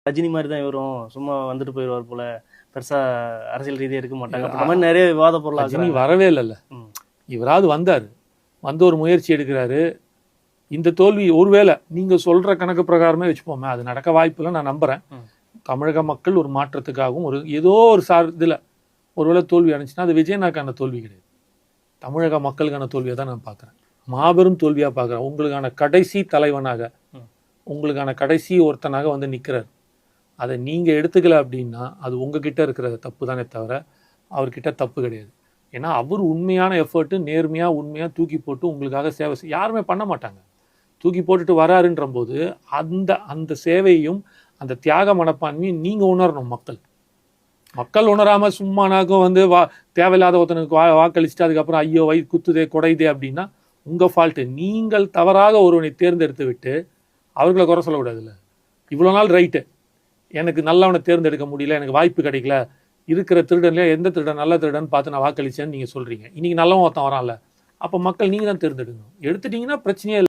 ரஜினி மாதிரி தான் இவரும் சும்மா வந்துட்டு போயிடுவார் போல, பெருசா அரசியல் ரீதியா இருக்க மாட்டாங்க. அந்த மாதிரி நிறைய விவாத பொருளாக ரஜினி வரவே இல்லைல்ல. இவராவது வந்தார், வந்து ஒரு முயற்சி எடுக்கிறாரு. இந்த தோல்வி ஒருவேளை நீங்க சொல்ற கணக்கு பிரகாரமே வச்சுப்போமே, அது நடக்க வாய்ப்புல நான் நம்புறேன். தமிழக மக்கள் ஒரு மாற்றத்துக்காகவும் ஒரு ஏதோ ஒரு இதுல ஒருவேளை தோல்வி அடைஞ்சுன்னா அது விஜயனாக்கான தோல்வி கிடையாது, தமிழக மக்களுக்கான தோல்வியை தான் நான் பார்க்குறேன். மாபெரும் தோல்வியாக பார்க்குறேன். உங்களுக்கான கடைசி தலைவனாக, உங்களுக்கான கடைசி ஒருத்தனாக வந்து நிற்கிறார். அதை நீங்கள் எடுத்துக்கல அப்படின்னா அது உங்ககிட்ட இருக்கிற தப்பு தானே தவிர அவர்கிட்ட தப்பு கிடையாது. ஏன்னா அவர் உண்மையான எஃபர்ட்டு நேர்மையாக உண்மையாக தூக்கி போட்டு உங்களுக்காக சேவை யாருமே பண்ண மாட்டாங்க. தூக்கி போட்டுட்டு வராருன்ற போது அந்த அந்த சேவையும் அந்த தியாக மனப்பான்மையும் நீங்கள் உணரணும். மக்கள் உணராமல் சும்மானாக்கும் வந்து தேவையில்லாத ஒருத்தனுக்கு வாக்களிச்சுட்டு அதுக்கப்புறம் ஐயோ வயிறு குத்துதே குடையுதே அப்படின்னா உங்கள் ஃபால்ட்டு. நீங்கள் தவறாக ஒருவனை தேர்ந்தெடுத்து விட்டு அவர்களை குறை சொல்லக்கூடாதுல்ல. இவ்வளோ நாள் ரைட்டு, எனக்கு நல்லவனை தேர்ந்தெடுக்க முடியல, எனக்கு வாய்ப்பு கிடைக்கல, இருக்கிற திருடன்லையே எந்த திருடன் நல்ல திருடன் பார்த்து நான் வாக்களிச்சேன்னு நீங்கள் சொல்கிறீங்க. இன்றைக்கி நல்லவன் ஒருத்தன் வரான்ல, அப்போ மக்கள் நீங்கள் தான் தேர்ந்தெடுக்கணும். எடுத்துட்டிங்கன்னா பிரச்சனையே இல்லை.